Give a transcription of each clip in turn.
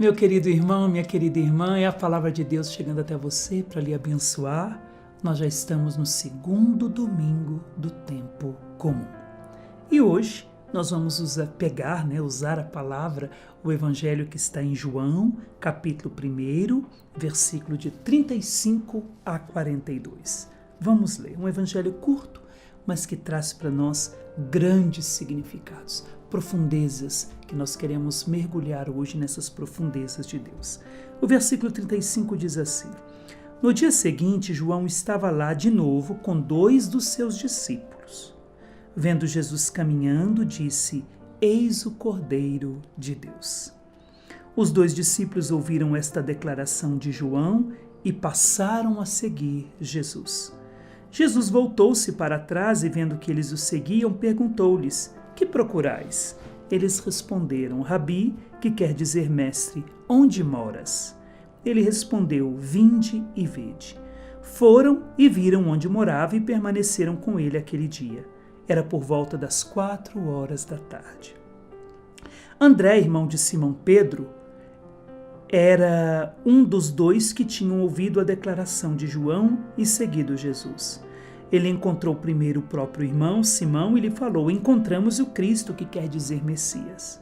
Meu querido irmão, minha querida irmã, é a palavra de Deus chegando até você para lhe abençoar. Nós já estamos no segundo domingo do tempo comum. E hoje nós vamos usar a palavra, o evangelho que está em João, capítulo 1, versículo de 35 a 42. Vamos ler, um evangelho curto, mas que traz para nós grandes significados, profundezas, que nós queremos mergulhar hoje nessas profundezas de Deus. O versículo 35 diz assim: No dia seguinte, João estava lá de novo com 2 dos seus discípulos. Vendo Jesus caminhando, disse: Eis o Cordeiro de Deus. Os 2 discípulos ouviram esta declaração de João e passaram a seguir Jesus. Jesus voltou-se para trás e, vendo que eles o seguiam, perguntou-lhes: Que procurais? Eles responderam: Rabi, que quer dizer mestre, onde moras? Ele respondeu: Vinde e vede. Foram e viram onde morava e permaneceram com ele aquele dia. Era por volta das 16h. André, irmão de Simão Pedro, era um dos 2 que tinham ouvido a declaração de João e seguido Jesus. Ele encontrou primeiro o próprio irmão Simão e lhe falou: Encontramos o Cristo, que quer dizer Messias.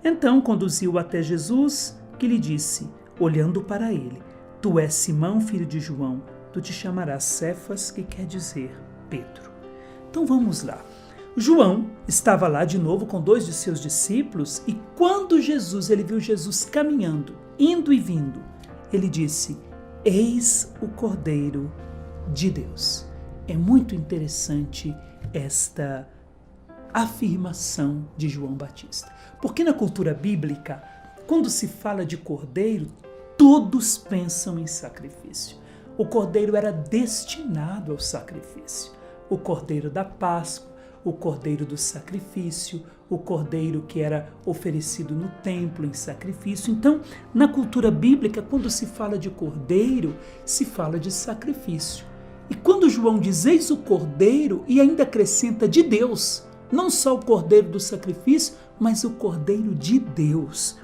Então conduziu-o até Jesus, que lhe disse, olhando para ele: Tu és Simão, filho de João, tu te chamarás Cefas, que quer dizer Pedro. Então vamos lá. João estava lá de novo com 2 de seus discípulos e quando ele viu Jesus caminhando, indo e vindo, ele disse: Eis o Cordeiro de Deus. É muito interessante esta afirmação de João Batista, porque na cultura bíblica, quando se fala de cordeiro, todos pensam em sacrifício. O cordeiro era destinado ao sacrifício. O cordeiro da Páscoa, o cordeiro do sacrifício, o cordeiro que era oferecido no templo em sacrifício. Então, na cultura bíblica, quando se fala de cordeiro, se fala de sacrifício. E quando João diz eis o cordeiro, e ainda acrescenta de Deus, não só o cordeiro do sacrifício, mas o cordeiro de Deus.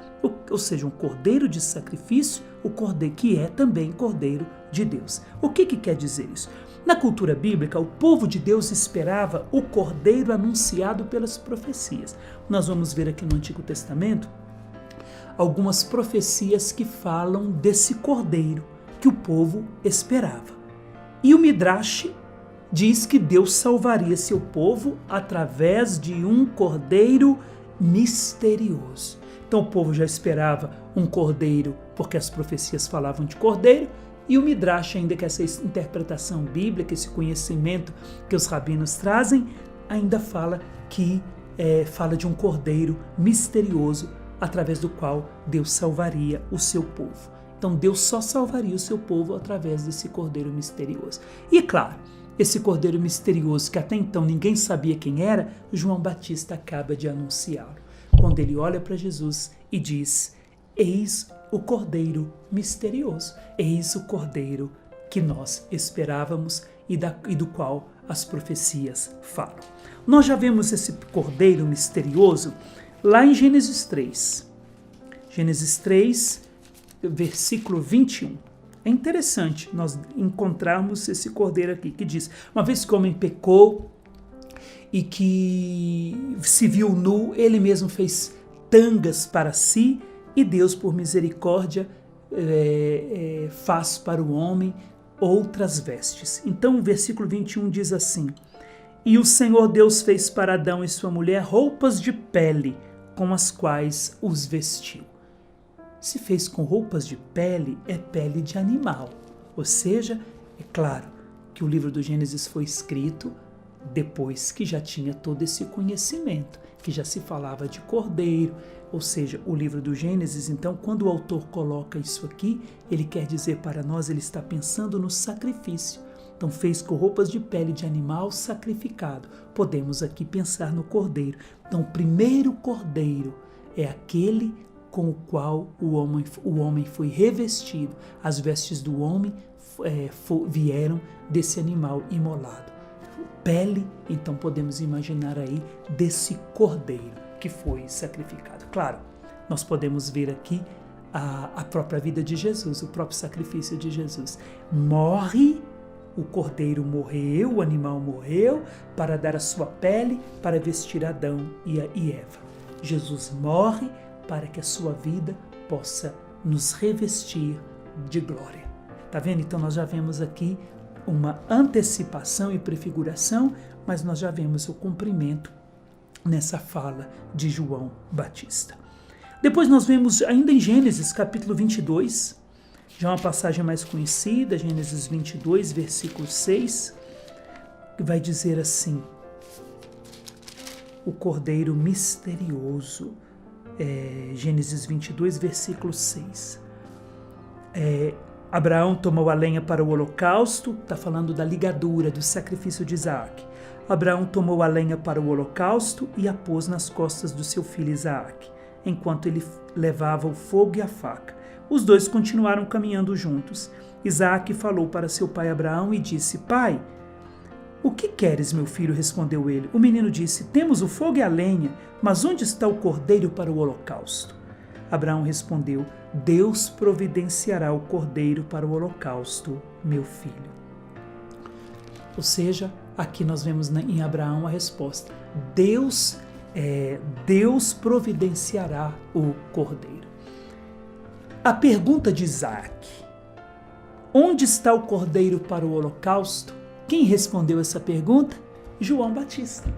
Ou seja, um cordeiro de sacrifício, o cordeiro que é também cordeiro de Deus. O que quer dizer isso? Na cultura bíblica, o povo de Deus esperava o cordeiro anunciado pelas profecias. Nós vamos ver aqui no Antigo Testamento algumas profecias que falam desse cordeiro que o povo esperava. E o Midrash diz que Deus salvaria seu povo através de um cordeiro misterioso. Então o povo já esperava um cordeiro, porque as profecias falavam de cordeiro, e o Midrash, ainda que essa interpretação bíblica, esse conhecimento que os rabinos trazem, ainda fala de um cordeiro misterioso através do qual Deus salvaria o seu povo. Então Deus só salvaria o seu povo através desse cordeiro misterioso. E claro, esse cordeiro misterioso que até então ninguém sabia quem era, João Batista acaba de anunciá-lo. Quando ele olha para Jesus e diz: Eis o cordeiro misterioso, eis o cordeiro que nós esperávamos e do qual as profecias falam. Nós já vemos esse cordeiro misterioso lá em Gênesis 3. Gênesis 3, versículo 21. É interessante nós encontrarmos esse cordeiro aqui, que diz: Uma vez que o homem pecou e que se viu nu, ele mesmo fez tangas para si, e Deus, por misericórdia, faz para o homem outras vestes. Então o versículo 21 diz assim: E o Senhor Deus fez para Adão e sua mulher roupas de pele, com as quais os vestiu. Se fez com roupas de pele, é pele de animal. Ou seja, é claro que o livro do Gênesis foi escrito depois que já tinha todo esse conhecimento, que já se falava de cordeiro. Ou seja, o livro do Gênesis, então, quando o autor coloca isso aqui, ele quer dizer para nós, ele está pensando no sacrifício. Então, fez com roupas de pele de animal sacrificado. Podemos aqui pensar no cordeiro. Então, o primeiro cordeiro é aquele com o qual o homem foi revestido. As vestes do homem vieram desse animal imolado. Pele, então podemos imaginar aí desse cordeiro que foi sacrificado. Claro, nós podemos ver aqui a própria vida de Jesus, o próprio sacrifício de Jesus. Morre, o cordeiro morreu, o animal morreu, para dar a sua pele, para vestir Adão e Eva. Jesus morre para que a sua vida possa nos revestir de glória. Tá vendo? Então nós já vemos aqui uma antecipação e prefiguração, mas nós já vemos o cumprimento nessa fala de João Batista. Depois nós vemos ainda em Gênesis capítulo 22, já uma passagem mais conhecida, Gênesis 22, versículo 6, que vai dizer assim: o cordeiro misterioso, Gênesis 22, versículo 6. Abraão tomou a lenha para o holocausto, está falando da ligadura, do sacrifício de Isaac. Abraão tomou a lenha para o holocausto e a pôs nas costas do seu filho Isaac, enquanto ele levava o fogo e a faca. Os dois continuaram caminhando juntos. Isaac falou para seu pai Abraão e disse: Pai, o que queres, meu filho? Respondeu ele. O menino disse: Temos o fogo e a lenha, mas onde está o cordeiro para o holocausto? Abraão respondeu: Deus providenciará o cordeiro para o holocausto, meu filho. Ou seja, aqui nós vemos em Abraão a resposta: Deus providenciará o cordeiro. A pergunta de Isaac: onde está o cordeiro para o holocausto? Quem respondeu essa pergunta? João Batista.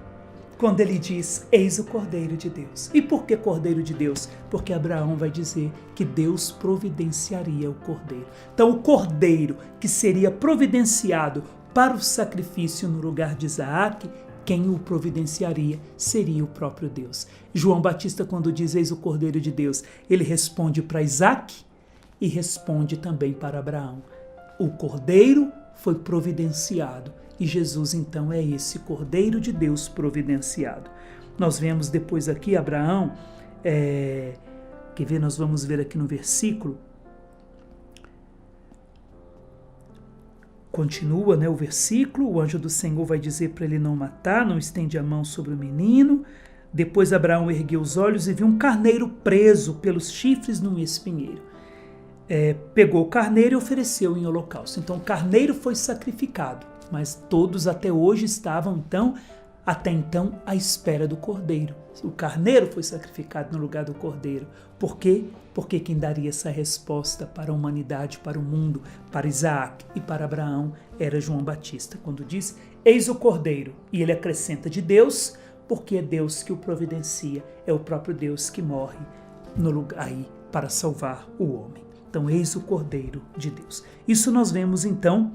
Quando ele diz: eis o Cordeiro de Deus. E por que Cordeiro de Deus? Porque Abraão vai dizer que Deus providenciaria o Cordeiro. Então o Cordeiro que seria providenciado para o sacrifício no lugar de Isaac, quem o providenciaria seria o próprio Deus. João Batista, quando diz eis o Cordeiro de Deus, ele responde para Isaac e responde também para Abraão. O Cordeiro foi providenciado. E Jesus, então, é esse Cordeiro de Deus providenciado. Nós vemos depois aqui Abraão, quer ver? Nós vamos ver aqui no versículo. Continua, o versículo. O anjo do Senhor vai dizer para ele não matar, não estende a mão sobre o menino. Depois Abraão ergueu os olhos e viu um carneiro preso pelos chifres num espinheiro. Pegou o carneiro e ofereceu em holocausto. Então o carneiro foi sacrificado. Mas todos até hoje estavam, até então, à espera do cordeiro. O carneiro foi sacrificado no lugar do cordeiro. Por quê? Porque quem daria essa resposta para a humanidade, para o mundo, para Isaac e para Abraão, era João Batista, quando diz, eis o cordeiro. E ele acrescenta de Deus, porque é Deus que o providencia, é o próprio Deus que morre no lugar aí para salvar o homem. Então, eis o cordeiro de Deus. Isso nós vemos, então,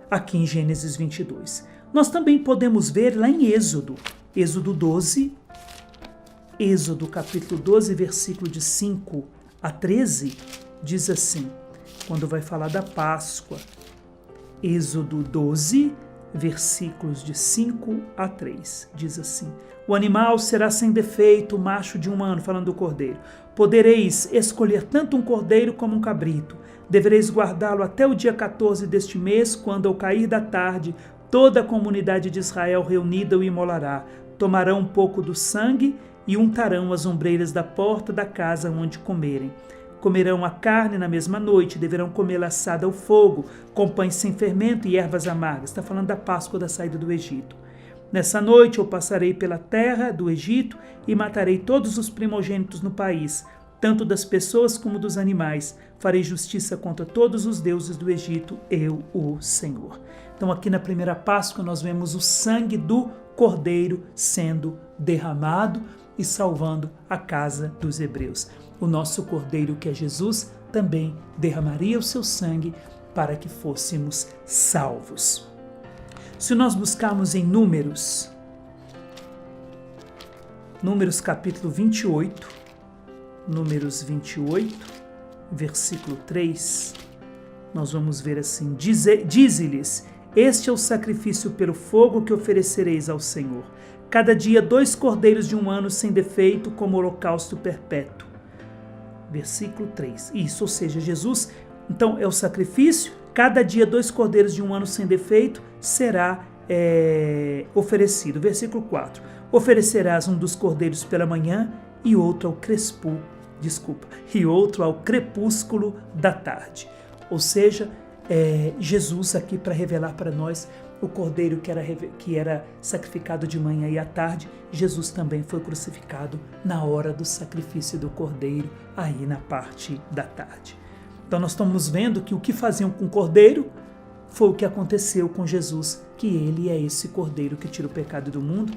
aqui em Gênesis 22. Nós também podemos ver lá em Êxodo 12, Êxodo capítulo 12, versículo de 5 a 13, diz assim, quando vai falar da Páscoa. Êxodo 12, versículos de 5 a 3, diz assim: o animal será sem defeito, macho de 1 ano, falando do cordeiro. Podereis escolher tanto um cordeiro como um cabrito. Devereis guardá-lo até o dia 14 deste mês, quando ao cair da tarde toda a comunidade de Israel reunida o imolará. Tomarão um pouco do sangue e untarão as ombreiras da porta da casa onde comerem. Comerão a carne na mesma noite, deverão comê-la assada ao fogo, com pães sem fermento e ervas amargas. Está falando da Páscoa da saída do Egito. Nessa noite eu passarei pela terra do Egito e matarei todos os primogênitos no país, tanto das pessoas como dos animais. Farei justiça contra todos os deuses do Egito, eu, o Senhor. Então aqui na primeira Páscoa nós vemos o sangue do cordeiro sendo derramado e salvando a casa dos hebreus. O nosso cordeiro, que é Jesus, também derramaria o seu sangue para que fôssemos salvos. Se nós buscarmos em Números capítulo 28, Números 28, versículo 3, nós vamos ver assim: dize-lhes, este é o sacrifício pelo fogo que oferecereis ao Senhor. Cada dia 2 cordeiros de 1 ano sem defeito, como holocausto perpétuo. Versículo 3. Isso, ou seja, Jesus, então é o sacrifício, cada dia 2 cordeiros de 1 ano sem defeito será oferecido. Versículo 4. Oferecerás um dos cordeiros pela manhã e outro ao crespor e outro ao crepúsculo da tarde. Ou seja, Jesus aqui para revelar para nós o cordeiro que era sacrificado de manhã e à tarde. Jesus também foi crucificado na hora do sacrifício do cordeiro, aí na parte da tarde. Então nós estamos vendo que o que faziam com o cordeiro foi o que aconteceu com Jesus, que ele é esse cordeiro que tira o pecado do mundo,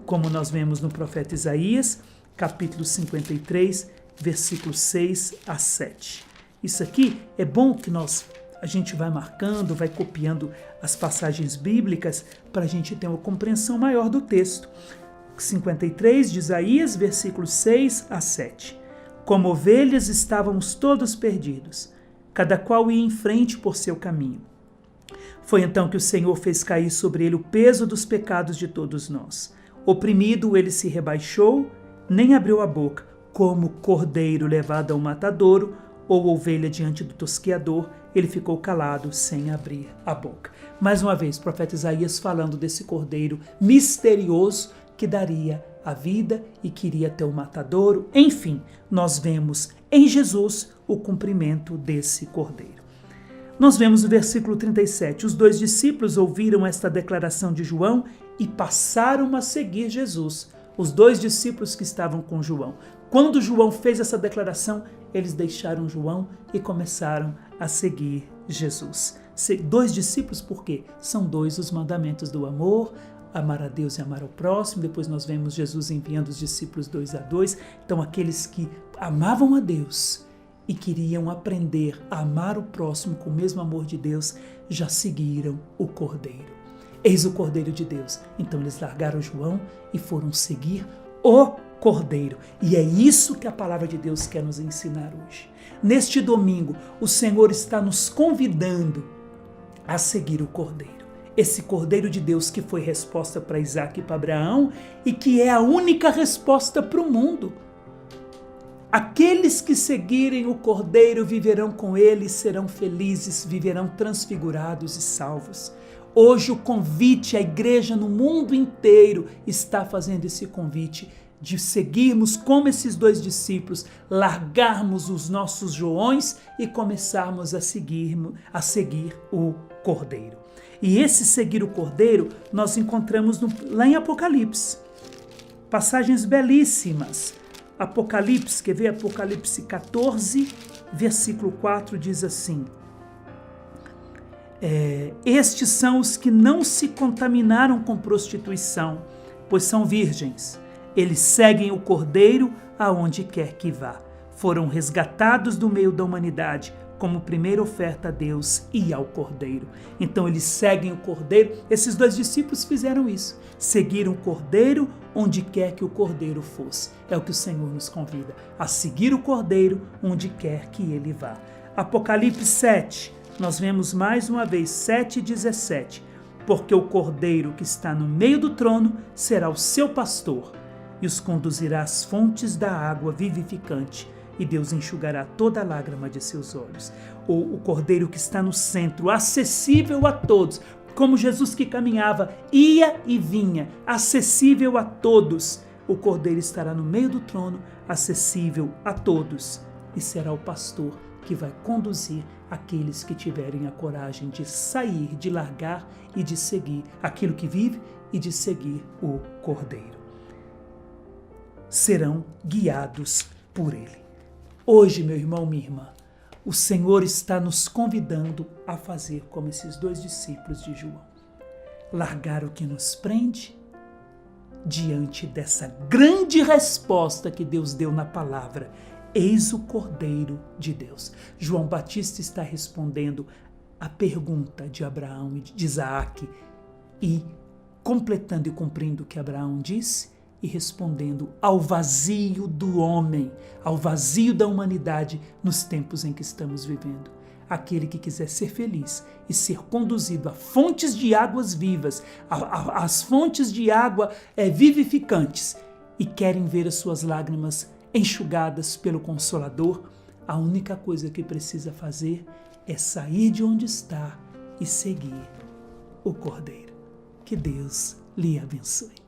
como nós vemos no profeta Isaías, capítulo 53, versículos 6 a 7. Isso aqui é bom que a gente vai marcando, vai copiando as passagens bíblicas para a gente ter uma compreensão maior do texto. 53 de Isaías, versículos 6 a 7. Como ovelhas estávamos todos perdidos, cada qual ia em frente por seu caminho. Foi então que o Senhor fez cair sobre ele o peso dos pecados de todos nós. Oprimido, ele se rebaixou, nem abriu a boca, como cordeiro levado ao matadouro ou ovelha diante do tosqueador, ele ficou calado sem abrir a boca. Mais uma vez, o profeta Isaías falando desse cordeiro misterioso que daria a vida e que iria até o matadouro. Enfim, nós vemos em Jesus o cumprimento desse cordeiro. Nós vemos no versículo 37, os 2 discípulos ouviram esta declaração de João e passaram a seguir Jesus. Os 2 discípulos que estavam com João. Quando João fez essa declaração, eles deixaram João e começaram a seguir Jesus. 2 discípulos, por quê? São 2 os mandamentos do amor, amar a Deus e amar ao próximo. Depois nós vemos Jesus enviando os discípulos 2 a 2. Então aqueles que amavam a Deus e queriam aprender a amar o próximo com o mesmo amor de Deus, já seguiram o Cordeiro. Eis o Cordeiro de Deus. Então eles largaram João e foram seguir o Cordeiro. E é isso que a palavra de Deus quer nos ensinar hoje. Neste domingo, o Senhor está nos convidando a seguir o Cordeiro. Esse Cordeiro de Deus que foi resposta para Isaac e para Abraão e que é a única resposta para o mundo. Aqueles que seguirem o Cordeiro viverão com ele, serão felizes, viverão transfigurados e salvos. Hoje o convite, a igreja no mundo inteiro está fazendo esse convite de seguirmos como esses 2 discípulos, largarmos os nossos joões e começarmos a seguir o Cordeiro. E esse seguir o Cordeiro nós encontramos lá em Apocalipse. Passagens belíssimas. Apocalipse, quer ver? Apocalipse 14, versículo 4 diz assim: estes são os que não se contaminaram com prostituição, pois são virgens. Eles seguem o Cordeiro aonde quer que vá. Foram resgatados do meio da humanidade como primeira oferta a Deus e ao Cordeiro. Então eles seguem o Cordeiro. Esses 2 discípulos fizeram isso. Seguiram o Cordeiro onde quer que o Cordeiro fosse. É o que o Senhor nos convida, a seguir o Cordeiro onde quer que ele vá. Apocalipse 7, nós vemos mais uma vez 7:17. Porque o Cordeiro que está no meio do trono será o seu pastor e os conduzirá às fontes da água vivificante, e Deus enxugará toda a lágrima de seus olhos. O Cordeiro que está no centro, acessível a todos, como Jesus que caminhava, ia e vinha, acessível a todos. O Cordeiro estará no meio do trono, acessível a todos, e será o pastor que vai conduzir aqueles que tiverem a coragem de sair, de largar e de seguir aquilo que vive e de seguir o Cordeiro. Serão guiados por ele. Hoje, meu irmão, minha irmã, o Senhor está nos convidando a fazer como esses 2 discípulos de João. Largar o que nos prende diante dessa grande resposta que Deus deu na palavra. Eis o Cordeiro de Deus. João Batista está respondendo a pergunta de Abraão e de Isaac e completando e cumprindo o que Abraão disse e respondendo ao vazio do homem, ao vazio da humanidade nos tempos em que estamos vivendo. Aquele que quiser ser feliz e ser conduzido a fontes de águas vivas, às fontes de água vivificantes, e querem ver as suas lágrimas enxugadas pelo Consolador, a única coisa que precisa fazer é sair de onde está e seguir o Cordeiro. Que Deus lhe abençoe.